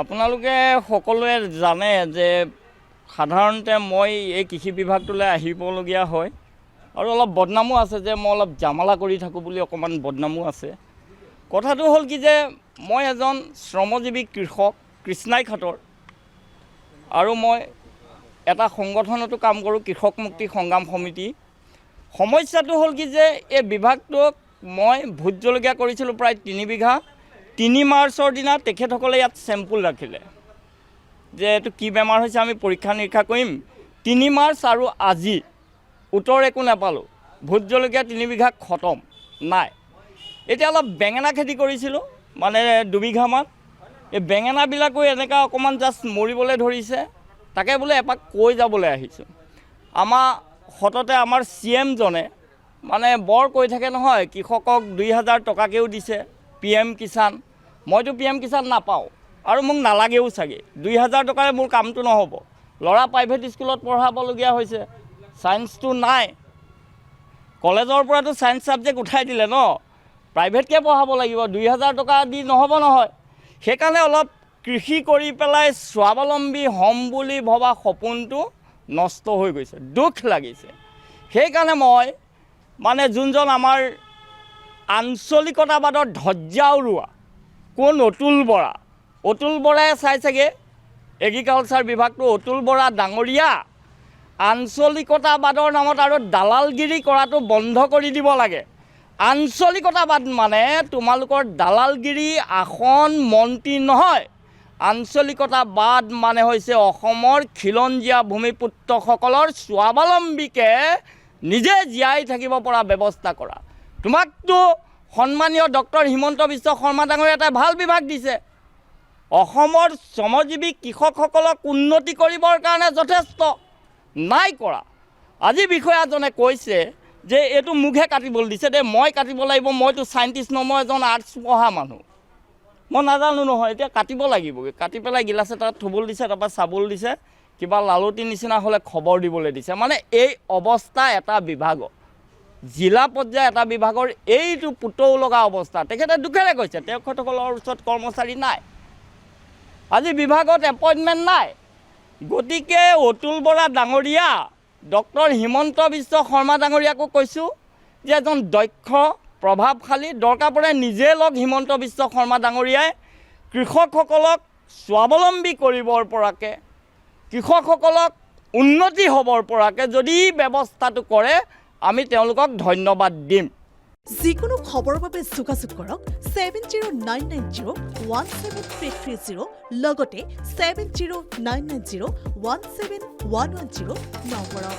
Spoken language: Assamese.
আপোনালোকে সকলোৱে জানে যে সাধাৰণতে মই এই কৃষি বিভাগটোলৈ আহিবলগীয়া হয় আৰু অলপ বদনামো আছে যে মই অলপ জামালা কৰি থাকোঁ বুলি অকণমান বদনামো আছে। কথাটো হ'ল কি যে মই এজন শ্ৰমজীৱী কৃষক কৃষ্ণাই খাটৰ আৰু মই এটা সংগঠনতো কাম কৰোঁ, কৃষক মুক্তি সংগ্ৰাম সমিতি। সমস্যাটো হ'ল কি যে এই বিভাগটোক মই ভোট জলকীয়া কৰিছিলোঁ প্ৰায় 3 বিঘা। 3 মাৰ্চৰ দিনা তেখেতসকলে ইয়াত চেম্পুল ৰাখিলে যে এইটো কি বেমাৰ হৈছে আমি পৰীক্ষা নিৰীক্ষা কৰিম। 3 মাৰ্চ আৰু আজি উত্তৰ একো নাপালোঁ। ভোট জলকীয়া 3 বিঘা খতম নাই। এতিয়া অলপ বেঙেনা খেতি কৰিছিলোঁ মানে 2 বিঘামান। এই বেঙেনাবিলাকো এনেকুৱা অকণমান জাষ্ট মৰিবলৈ ধৰিছে। তাকে বোলে এপাক কৈ যাবলৈ আহিছোঁ। আমাৰ সততে আমাৰ CM জনে মানে বৰ কৈ থাকে নহয়, কৃষকক 2000 টকাকেও দিছে PM কিষাণ। মইতো PM কিষাণ নাপাওঁ আৰু মোক নালাগেও চাগে। 2000 টকাৰে মোৰ কামটো নহ'ব। ল'ৰা প্ৰাইভেট স্কুলত পঢ়াবলগীয়া হৈছে, ছায়েন্সটো নাই। কলেজৰ পৰাতো ছায়েন্স ছাবজেক্ট উঠাই দিলে ন, প্ৰাইভেটকৈ পঢ়াব লাগিব, 2000 টকা দি নহ'ব নহয়। সেইকাৰণে অলপ কৃষি কৰি পেলাই স্বাৱলম্বী হ'ম বুলি ভবা সপোনটো নষ্ট হৈ গৈছে, দুখ লাগিছে। সেইকাৰণে মই মানে যোনজন আমাৰ আঞ্চলিকতাবাদৰ ধ্বজা উৰুৱা কোন অতুল বৰাই চাই চাগে এগ্ৰিকালচাৰ বিভাগটো। অতুল বৰা ডাঙৰীয়া, আঞ্চলিকতাবাদৰ নামত আৰু দালালগিৰি কৰাটো বন্ধ কৰি দিব লাগে। আঞ্চলিকতাবাদ মানে তোমালোকৰ দালালগিৰি আসন মন্ত্ৰী নহয়। আঞ্চলিকতাবাদ মানে হৈছে অসমৰ খিলঞ্জীয়া ভূমিপুত্ৰসকলৰ স্বাৱলম্বীকে নিজে জীয়াই থাকিব পৰা ব্যৱস্থা কৰা। তোমাকতো সন্মানীয় ডক্টৰ হিমন্ত বিশ্ব শৰ্মা ডাঙৰীয়াই এটা ভাল বিভাগ দিছে। অসমৰ শ্ৰমজীৱী কৃষকসকলক উন্নতি কৰিবৰ কাৰণে যথেষ্ট নাই কৰা। আজি বিষয়াজনে কৈছে যে এইটো মোকহে কাটিবলৈ দিছে দেই, মই কাটিব লাগিব, মইতো চাইণ্টিষ্ট নহয়, মই এজন আৰ্টছ পঢ়া মানুহ, মই নাজানো নহয়। এতিয়া কাটিব লাগিবগৈ। কাটি পেলাই গিলাচ এটাত থ'বলৈ দিছে, তাৰপৰা চাবলৈ দিছে, কিবা লালুটি নিচিনা হ'লে খবৰ দিবলৈ দিছে। মানে এই অৱস্থা এটা বিভাগৰ, জিলা পৰ্যায়ৰ এটা বিভাগৰ এইটো পুতৌ লগা অৱস্থা। তেখেতে দুখেৰে কৈছে তেখেতসকলৰ ওচৰত কৰ্মচাৰী নাই, আজি বিভাগত এপইণ্টমেণ্ট নাই। গতিকে অতুল বৰা ডাঙৰীয়া, ডক্টৰ হিমন্ত বিশ্ব শৰ্মা ডাঙৰীয়াকো কৈছোঁ যে এজন দক্ষ প্ৰভাৱশালী দৰকাৰ পৰে নিজে লগ হিমন্ত বিশ্ব শৰ্মা ডাঙৰীয়াই কৃষকসকলক স্বাৱলম্বী কৰিবৰ পৰাকৈ, কৃষকসকলক উন্নতি হ'বৰ পৰাকৈ যদি ব্যৱস্থাটো কৰে আমি তেওঁলোকক ধন্যবাদ দিম। যিকোনো খবৰৰ বাবে যোগাযোগ কৰক 7099017330 লগতে 7099017110 নম্বৰত।